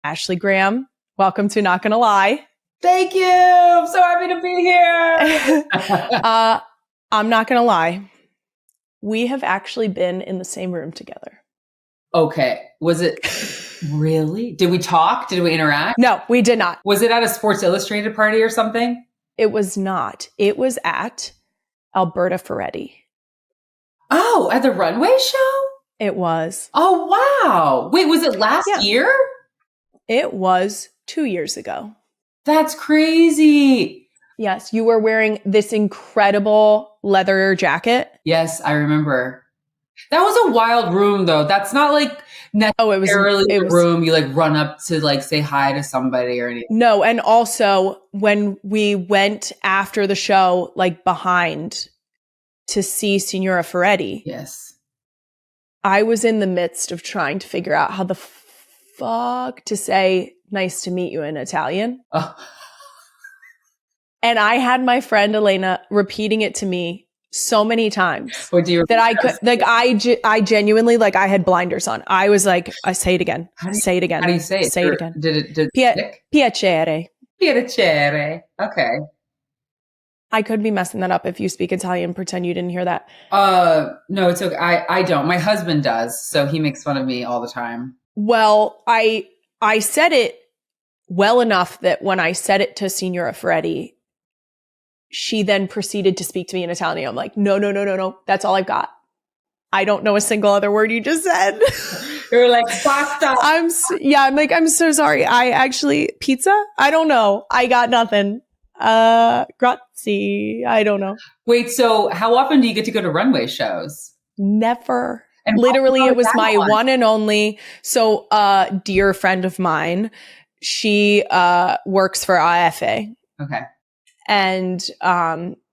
Ashley Graham, welcome to Not Gonna Lie. Thank you. I'm so happy to be here. I'm not gonna lie. We have actually been in the same room together. Okay. Was it really? Did we talk? Did we interact? No, we did not. Was it at a Sports Illustrated party or something? It was not. It was at Alberta Ferretti. Oh, at the runway show? It was. Oh, wow. Wait, was it last year? It was 2 years ago. That's crazy. Yes, you were wearing this incredible leather jacket. Yes, I remember. That was a wild room, though. That's not like necessarily the room you like run up to like say hi to somebody or anything. No, and also when we went after the show, like behind to see Signora Ferretti. Yes. I was in the midst of trying to figure out how the fuck to say nice to meet you in Italian. Oh. And I had my friend Elena repeating it to me so many times that I could, like, I genuinely, like, I had blinders on. I was like, I say it again. Say it again. How do you say it? Say it again. Did it Piacere. Piacere. Okay. I could be messing that up if you speak Italian. Pretend you didn't hear that. No, it's okay. I don't. My husband does, so he makes fun of me all the time. Well, I said it well enough that when I said it to Signora Ferretti, she then proceeded to speak to me in Italian. I'm like, no. That's all I've got. I don't know a single other word you just said. You're like, pasta. I'm so sorry. Pizza? I don't know. I got nothing. Grazie. I don't know. Wait, so how often do you get to go to runway shows? Never. And literally, it was my one and only. So, dear friend of mine, she works for IFA. Okay. And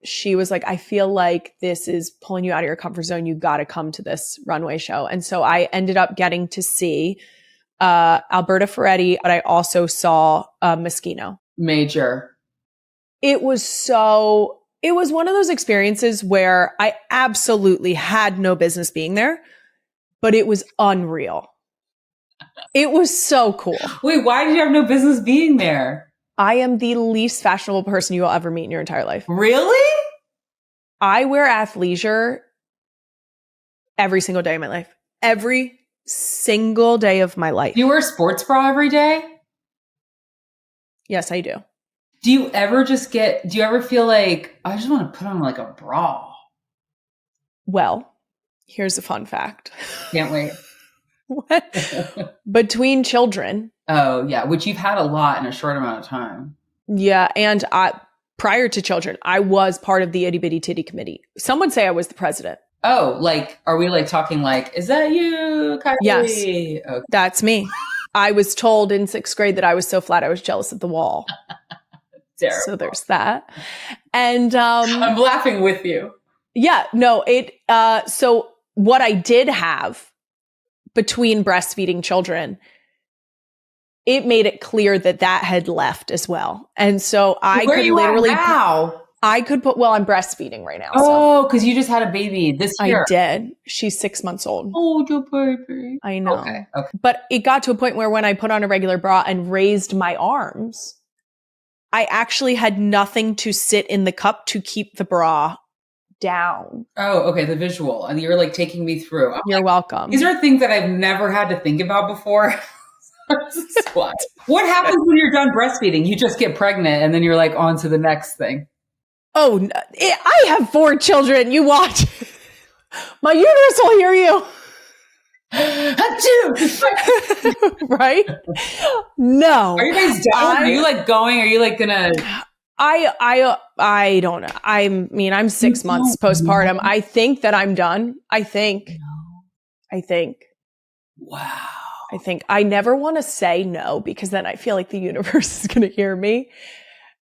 she was like, I feel like this is pulling you out of your comfort zone. You got to come to this runway show. And so I ended up getting to see Alberta Ferretti, but I also saw Moschino. Major. It was one of those experiences where I absolutely had no business being there, but it was unreal. It was so cool. Wait, why did you have no business being there? I am the least fashionable person you will ever meet in your entire life. Really? I wear athleisure every single day of my life. Every single day of my life. You wear a sports bra every day? Yes, I do. Do you ever feel like, I just want to put on like a bra? Well, here's a fun fact. Can't wait. Between children. Oh, yeah. Which you've had a lot in a short amount of time. Yeah. And prior to children, I was part of the Itty Bitty Titty Committee. Some would say I was the president. Oh, like, are we like talking like, is that you, Kylie? Yes. Okay. That's me. I was told in 6th grade that I was so flat I was jealous of the wall. Terrible. So there's that. And I'm laughing with you. Yeah. No, so what I did have between breastfeeding children, it made it clear that had left as well. And so I could literally I'm breastfeeding right now. Oh, because you just had a baby this year. I did. She's 6 months old. Oh, your baby. I know. Okay. But it got to a point where when I put on a regular bra and raised my arms, I actually had nothing to sit in the cup to keep the bra down. Oh, okay. The visual. And you're like taking me through. You're welcome. These are things that I've never had to think about before. What happens when you're done breastfeeding? You just get pregnant and then you're like on to the next thing. Oh, I have 4 children. You watch. My uterus will hear you. Right? No. Are you guys done? Are you like going? Are you like gonna? I don't know. I mean, I'm 6 months postpartum. I think that I'm done. I think. Wow. I never want to say no because then I feel like the universe is going to hear me.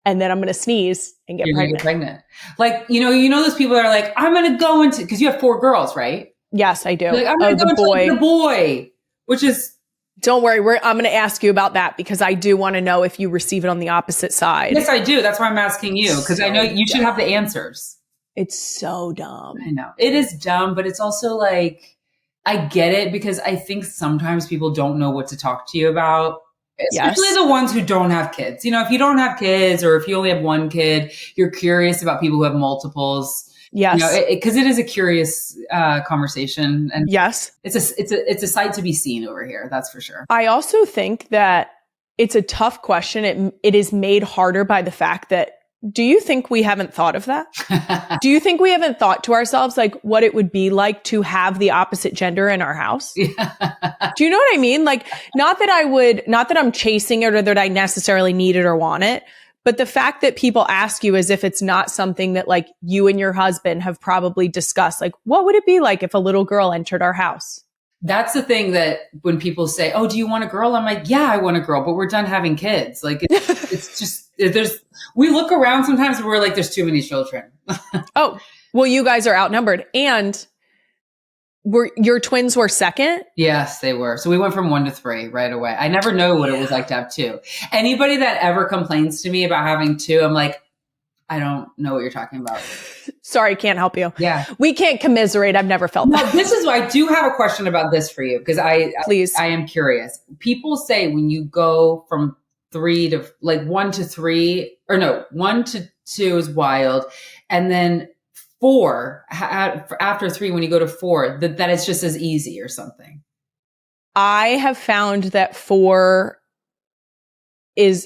And then I'm going to sneeze and get pregnant. Like, you know, those people that are like, I'm going to go into, because you have 4 girls, right? Yes, I do. Like, I'm going to go into the boy, which is. Don't worry. I'm going to ask you about that because I do want to know if you receive it on the opposite side. Yes, I do. That's why I'm asking you because I know you should have the answers. It's so dumb. I know. It is dumb, but it's also like, I get it because I think sometimes people don't know what to talk to you about. Especially the ones who don't have kids. You know, if you don't have kids or if you only have one kid, you're curious about people who have multiples. Yes. You know, because it is a curious conversation. And yes, it's a sight to be seen over here. That's for sure. I also think that it's a tough question. It is made harder by the fact that, do you think we haven't thought of that? Do you think we haven't thought to ourselves, like, what it would be like to have the opposite gender in our house? Yeah. Do you know what I mean? Like, not that I'm chasing it or that I necessarily need it or want it, but the fact that people ask you as if it's not something that like you and your husband have probably discussed, like, what would it be like if a little girl entered our house? That's the thing that when people say, "Oh, do you want a girl?" I'm like, "Yeah, I want a girl, but we're done having kids." Like, it's just, we look around sometimes and we're like, there's too many children. Oh, well, you guys are outnumbered. And your twins were second? Yes, they were. So we went from 1 to 3 right away. I never know what it was like to have 2. Anybody that ever complains to me about having 2, I'm like, I don't know what you're talking about. Sorry, can't help you. Yeah. We can't commiserate. I've never felt that. This is why I do have a question about this for you, because I am curious. People say when you go from 3 to like 1 to 3, or no, 1 to 2 is wild. And then 4, after 3, when you go to 4, that it's just as easy or something. I have found that 4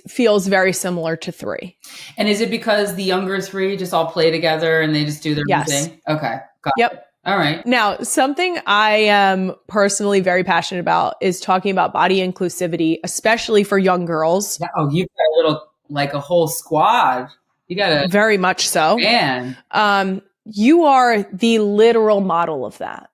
feels very similar to 3. And is it because the younger 3 just all play together and they just do their own thing? Okay. Got it. All right. Now, something I am personally very passionate about is talking about body inclusivity, especially for young girls. Oh, you've got a whole squad. You got very much so. Man. You are the literal model of that.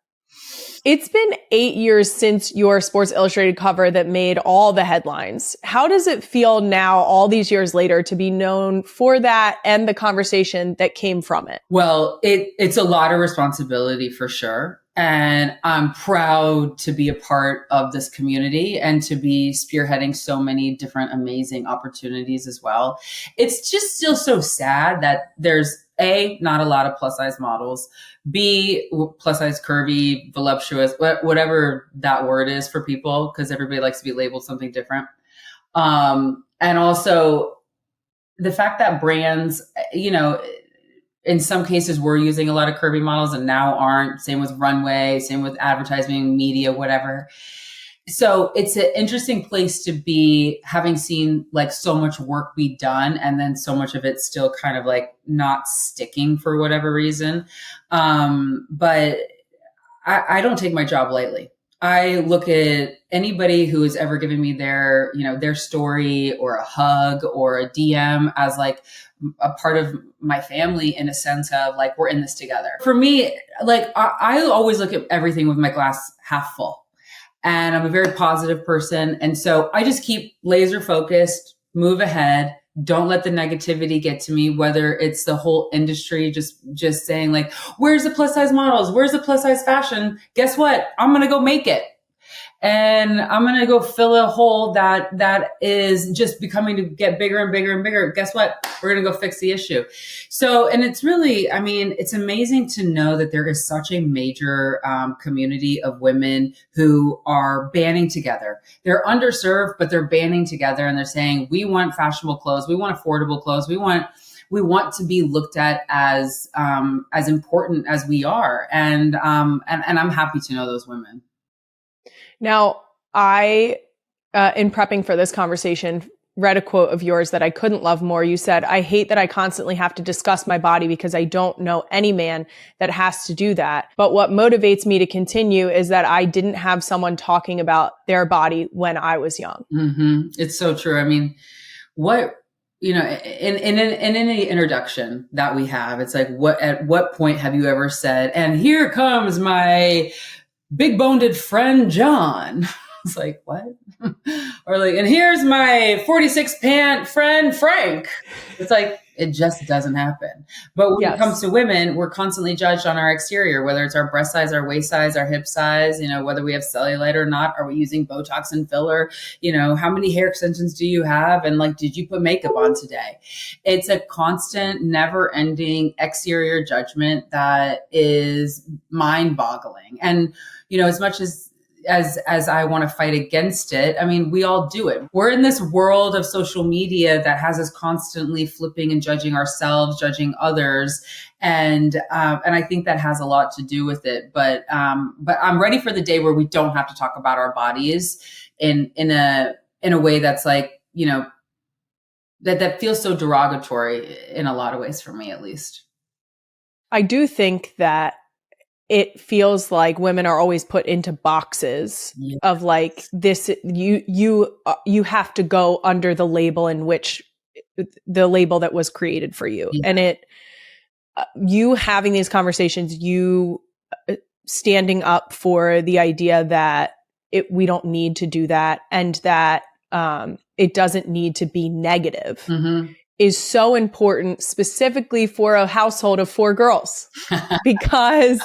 It's been 8 years since your Sports Illustrated cover that made all the headlines. How does it feel now, all these years later, to be known for that and the conversation that came from it? Well, it's a lot of responsibility for sure. And I'm proud to be a part of this community and to be spearheading so many different amazing opportunities as well. It's just still so sad that there's A, not a lot of plus size models, B, plus size, curvy, voluptuous, whatever that word is for people, because everybody likes to be labeled something different. And also the fact that brands, you know, in some cases we're using a lot of curvy models and now aren't. Same with runway, same with advertising, media, whatever. So it's an interesting place to be, having seen like so much work be done and then so much of it still kind of like not sticking for whatever reason. But I don't take my job lightly. I look at anybody who has ever given me their story or a hug or a DM as like a part of my family, in a sense of like, we're in this together. For me, like I always look at everything with my glass half full. And I'm a very positive person. And so I just keep laser focused, move ahead. Don't let the negativity get to me, whether it's the whole industry just saying like, where's the plus size models? Where's the plus size fashion? Guess what? I'm going to go make it. And I'm going to go fill a hole that is just becoming to get bigger and bigger and bigger. Guess what? We're going to go fix the issue. So, and it's really, I mean, it's amazing to know that there is such a major community of women who are banding together. They're underserved, but they're banding together and they're saying, we want fashionable clothes. We want affordable clothes. We want to be looked at as important as we are. And I'm happy to know those women. Now, I, in prepping for this conversation, read a quote of yours that I couldn't love more. You said, "I hate that I constantly have to discuss my body because I don't know any man that has to do that. But what motivates me to continue is that I didn't have someone talking about their body when I was young." Mm-hmm. It's so true. I mean, in any introduction that we have, it's like, at what point have you ever said, "And here comes my big boned friend John"? It's like, what? Or like, "And here's my 46 pant friend Frank." It's like, it just doesn't happen. But when it comes to women, we're constantly judged on our exterior, whether it's our breast size, our waist size, our hip size, whether we have cellulite or not. Are we using Botox and filler? How many hair extensions do you have? And like, did you put makeup on today? It's a constant, never ending exterior judgment that is mind boggling. And, as much as as I want to fight against it. I mean, we all do it. We're in this world of social media that has us constantly flipping and judging ourselves, judging others. And I think that has a lot to do with it. But I'm ready for the day where we don't have to talk about our bodies in a way that's like, you know, that feels so derogatory in a lot of ways, for me, at least. I do think that it feels like women are always put into boxes of like this, you have to go under the label in which the label that was created for you. Yeah. And you having these conversations, you standing up for the idea that we don't need to do that, and that it doesn't need to be negative, mm-hmm. is so important, specifically for a household of 4 girls, because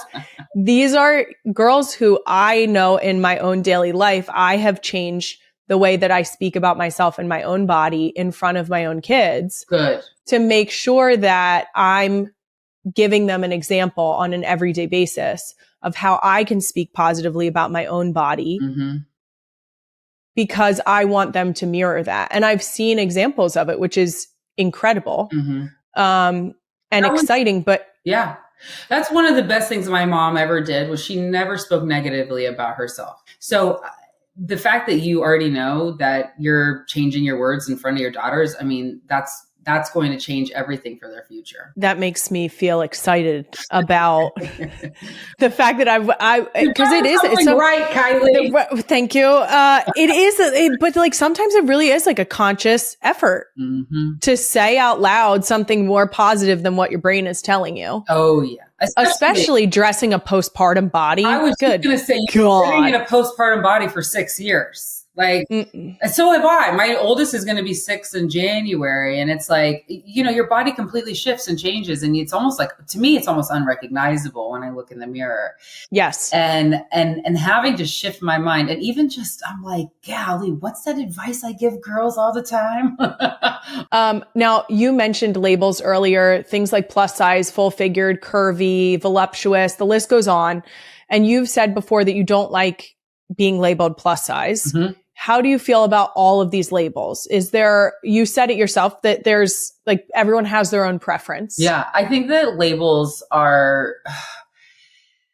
these are girls who I know in my own daily life. I have changed the way that I speak about myself and my own body in front of my own kids. Good. To make sure that I'm giving them an example on an everyday basis of how I can speak positively about my own body, mm-hmm. because I want them to mirror that. And I've seen examples of it, which is incredible, mm-hmm. And exciting. But yeah, that's one of the best things my mom ever did, was she never spoke negatively about herself. So the fact that you already know that you're changing your words in front of your daughters, I mean, that's going to change everything for their future. That makes me feel excited about the fact that because it is, it's right, Kylie. Thank you. It is, but like sometimes it really is like a conscious effort, mm-hmm. to say out loud something more positive than what your brain is telling you. Oh yeah. Especially dressing a postpartum body. I was just going to say, you've been sitting in a postpartum body for 6 years. Like, mm-mm. So have I. My oldest is going to be 6 in January. And it's like, you know, your body completely shifts and changes. And it's almost like, to me, it's almost unrecognizable when I look in the mirror. Yes. And having to shift my mind. And even just, I'm like, golly, what's that advice I give girls all the time? Now, you mentioned labels earlier, things like plus size, full figured, curvy, voluptuous, the list goes on. And you've said before that you don't like being labeled plus size. Mm-hmm. How do you feel about all of these labels? You said it yourself that there's like, everyone has their own preference. Yeah. I think that labels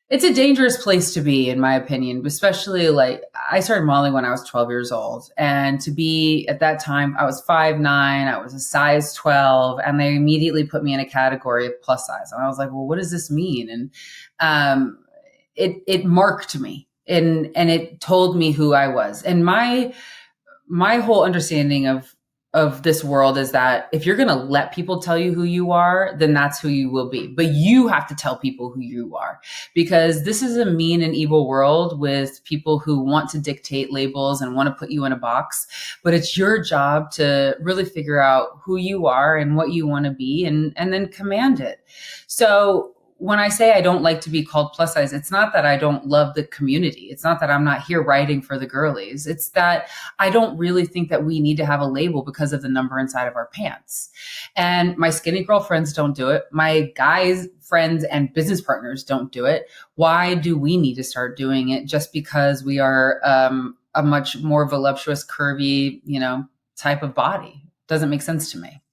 it's a dangerous place to be, in my opinion, especially like I started modeling when I was 12 years old, and to be at that time, I was 5'9", I was a size 12, and they immediately put me in a category of plus size. And I was like, well, what does this mean? And, it marked me. And it told me who I was. And my whole understanding of this world is that if you're going to let people tell you who you are, then that's who you will be. But you have to tell people who you are, because this is a mean and evil world with people who want to dictate labels and want to put you in a box. But it's your job to really figure out who you are and what you want to be, and then command it. So when I say I don't like to be called plus size, it's not that I don't love the community. It's not that I'm not here writing for the girlies. It's that I don't really think that we need to have a label because of the number inside of our pants. And my skinny girl friends don't do it. My guys friends and business partners don't do it. Why do we need to start doing it just because we are a much more voluptuous, curvy, you know, type of body? Doesn't make sense to me.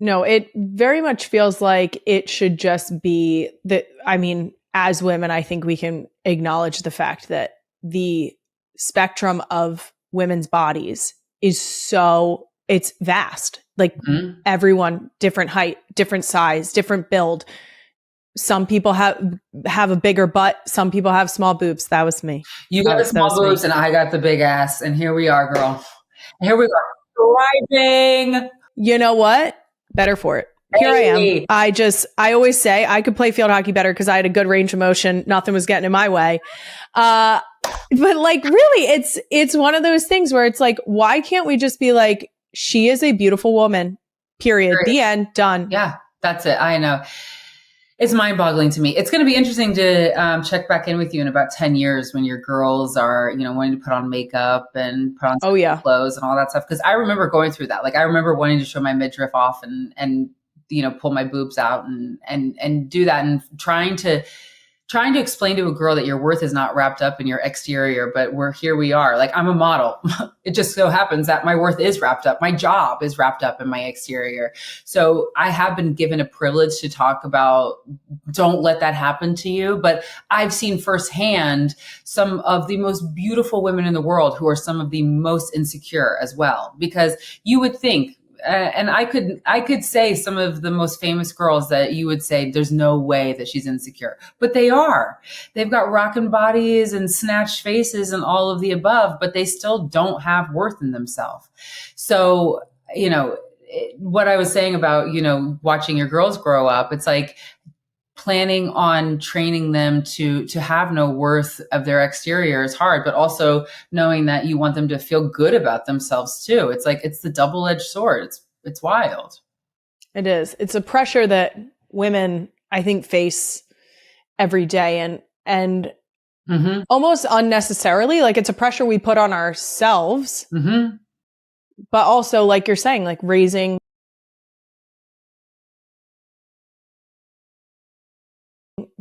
No, it very much feels like it should just be that. I mean, as women, I think we can acknowledge the fact that the spectrum of women's bodies is it's vast. Like, mm-hmm. everyone, different height, different size, different build. Some people have a bigger butt. Some people have small boobs. That was me. You got the small boobs and I got the big ass. And here we are, girl. Here we are, thriving. You know what? Better for it. Here I am. I always say I could play field hockey better because I had a good range of motion. Nothing was getting in my way. But like, really, it's one of those things where it's like, why can't we just be like, she is a beautiful woman, period. The end, done. Yeah, that's it. I know. It's mind-boggling to me. It's going to be interesting to check back in with you in about 10 years when your girls are, you know, wanting to put on makeup and put on clothes and all that stuff. Because I remember going through that. Like, I remember wanting to show my midriff off and you know, pull my boobs out and do that, and trying trying to explain to a girl that your worth is not wrapped up in your exterior, but here we are. Like, I'm a model. It just so happens that my worth is wrapped up. My job is wrapped up in my exterior. So I have been given a privilege to talk about, don't let that happen to you. But I've seen firsthand some of the most beautiful women in the world who are some of the most insecure as well, because you would think, and I could say some of the most famous girls that you would say there's no way that she's insecure, but they are. They've got rockin' bodies and snatched faces and all of the above, but they still don't have worth in themselves. So, what I was saying about, watching your girls grow up, it's like planning on training them to have no worth of their exterior is hard, but also knowing that you want them to feel good about themselves too. It's like, it's the double-edged sword. It's wild. It is. It's a pressure that women, I think, face every day and almost unnecessarily. Like, it's a pressure we put on ourselves, but also, like you're saying, like raising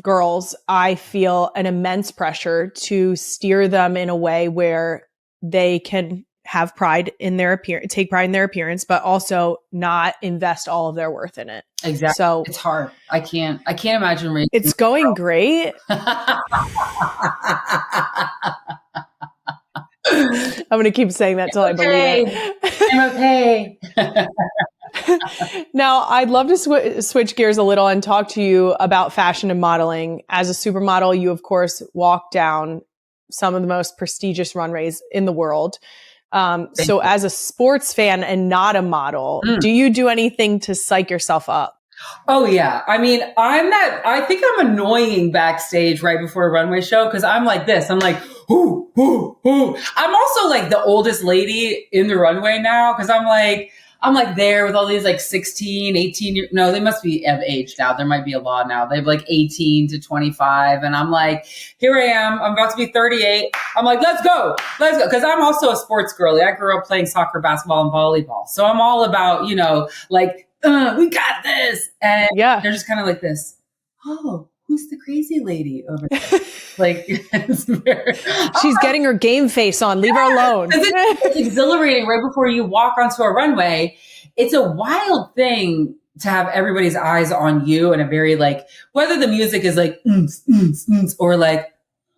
girls, I feel an immense pressure to steer them in a way where they can have pride in their appearance, take pride in their appearance, but also not invest all of their worth in it. Exactly. So it's hard. I can't imagine raising. It's going great. I'm going to keep saying that till I believe it. I'm okay. Now, I'd love to switch gears a little and talk to you about fashion and modeling. As a supermodel, you, of course, walk down some of the most prestigious runways in the world. So as a sports fan and not a model, do you do anything to psych yourself up? Oh, yeah. I mean, I think I'm annoying backstage right before a runway show because I'm like this. I'm like, ooh, ooh, ooh. I'm also like the oldest lady in the runway now because I'm like there with all these like 16, 18, no, they must be of age now. There might be a law now. They have like 18 to 25. And I'm like, here I am. I'm about to be 38. I'm like, let's go. Cause I'm also a sports girly. I grew up playing soccer, basketball, and volleyball. So I'm all about, we got this. And they're just kind of like this. Oh, who's the crazy lady over there? Like, she's getting her game face on. Leave her alone. It's exhilarating right before you walk onto a runway. It's a wild thing to have everybody's eyes on you in a very like, whether the music is like, or like,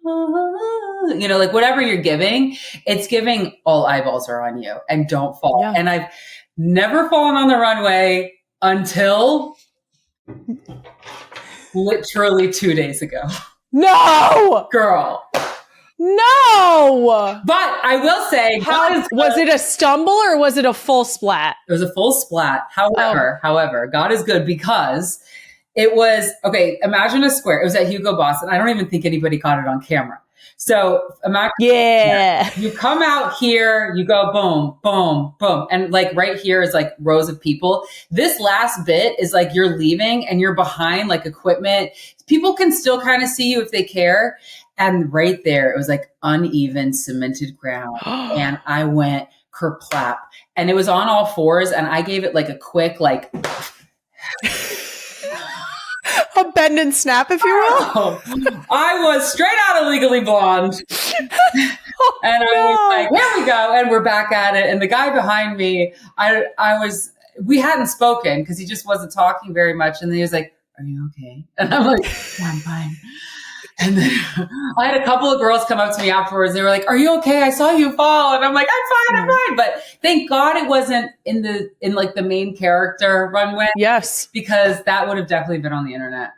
like whatever you're giving, it's giving all eyeballs are on you and don't fall. Yeah. And I've never fallen on the runway until literally 2 days ago. No! Girl. No! But I will say, was it a stumble or was it a full splat? It was a full splat. However, God is good because it was, okay, imagine a square. It was at Hugo Boss, and I don't even think anybody caught it on camera. So imagine, you come out here, you go boom, boom, boom. And like right here is like rows of people. This last bit is like you're leaving and you're behind like equipment. People can still kind of see you if they care. And right there, it was like uneven cemented ground. And I went kerplap. And it was on all fours. And I gave it like a quick, like... a bend and snap, if you will. I was straight out of Legally Blonde. And I was like, here we go. And we're back at it. And the guy behind me, we hadn't spoken because he just wasn't talking very much. And then he was like, are you okay? And I'm like, yeah, I'm fine. And then I had a couple of girls come up to me afterwards. They were like, are you okay? I saw you fall. And I'm like, I'm fine. But thank God it wasn't in like the main character runway. Yes. Because that would have definitely been on the internet.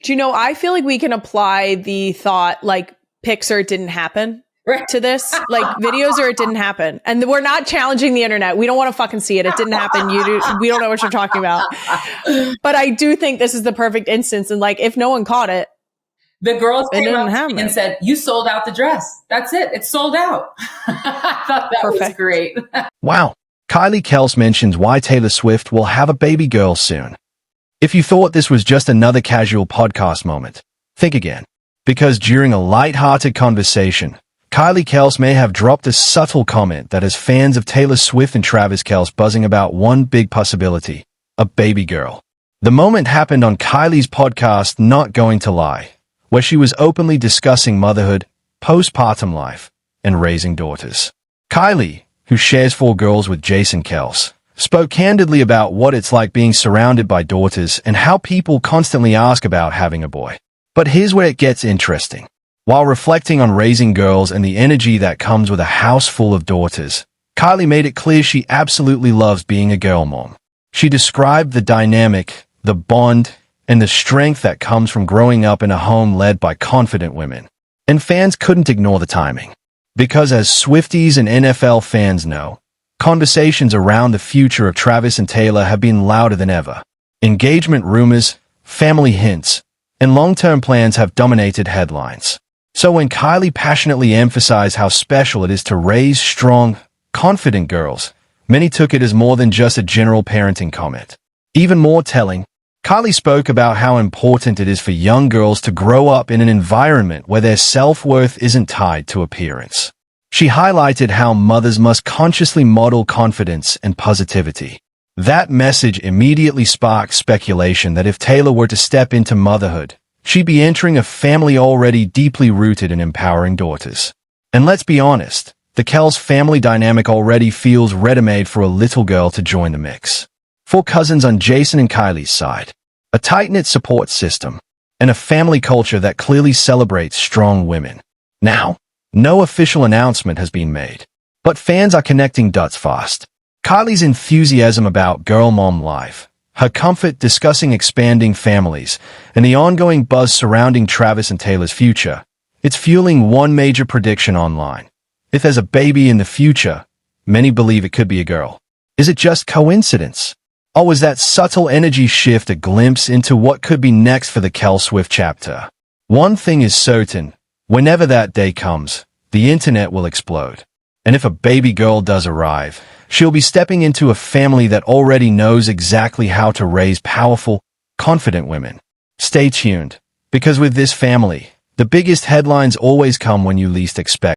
Do you know, I feel like we can apply the thought like pics or it didn't happen to this, like videos or it didn't happen. And we're not challenging the internet. We don't want to fucking see it. It didn't happen. We don't know what you're talking about. But I do think this is the perfect instance. And like, if no one caught it, the girls came up to me and said, you sold out the dress. That's it. It's sold out. I thought that was great. Wow. Kylie Kelce mentions why Taylor Swift will have a baby girl soon. If you thought this was just another casual podcast moment, think again. Because during a light-hearted conversation, Kylie Kelce may have dropped a subtle comment that has fans of Taylor Swift and Travis Kelce buzzing about one big possibility, a baby girl. The moment happened on Kylie's podcast, Not Going to Lie, where she was openly discussing motherhood, postpartum life, and raising daughters. Kylie, who shares 4 girls with Jason Kelce, spoke candidly about what it's like being surrounded by daughters and how people constantly ask about having a boy. But here's where it gets interesting. While reflecting on raising girls and the energy that comes with a house full of daughters, Kylie made it clear she absolutely loves being a girl mom. She described the dynamic, the bond, and the strength that comes from growing up in a home led by confident women. And fans couldn't ignore the timing. Because as Swifties and NFL fans know, conversations around the future of Travis and Taylor have been louder than ever. Engagement rumors, family hints, and long-term plans have dominated headlines. So when Kylie passionately emphasized how special it is to raise strong, confident girls, many took it as more than just a general parenting comment. Even more telling, Kylie spoke about how important it is for young girls to grow up in an environment where their self-worth isn't tied to appearance. She highlighted how mothers must consciously model confidence and positivity. That message immediately sparked speculation that if Taylor were to step into motherhood, she'd be entering a family already deeply rooted in empowering daughters. And let's be honest, the Kelce family dynamic already feels ready-made for a little girl to join the mix. 4 cousins on Jason and Kylie's side, a tight-knit support system, and a family culture that clearly celebrates strong women. Now, no official announcement has been made, but fans are connecting dots fast. Kylie's enthusiasm about girl mom life, her comfort discussing expanding families, and the ongoing buzz surrounding Travis and Taylor's future, it's fueling one major prediction online. If there's a baby in the future, many believe it could be a girl. Is it just coincidence? Or was that subtle energy shift a glimpse into what could be next for the Kelce Swift chapter? One thing is certain. Whenever that day comes, the internet will explode. And if a baby girl does arrive, she'll be stepping into a family that already knows exactly how to raise powerful, confident women. Stay tuned, because with this family, the biggest headlines always come when you least expect.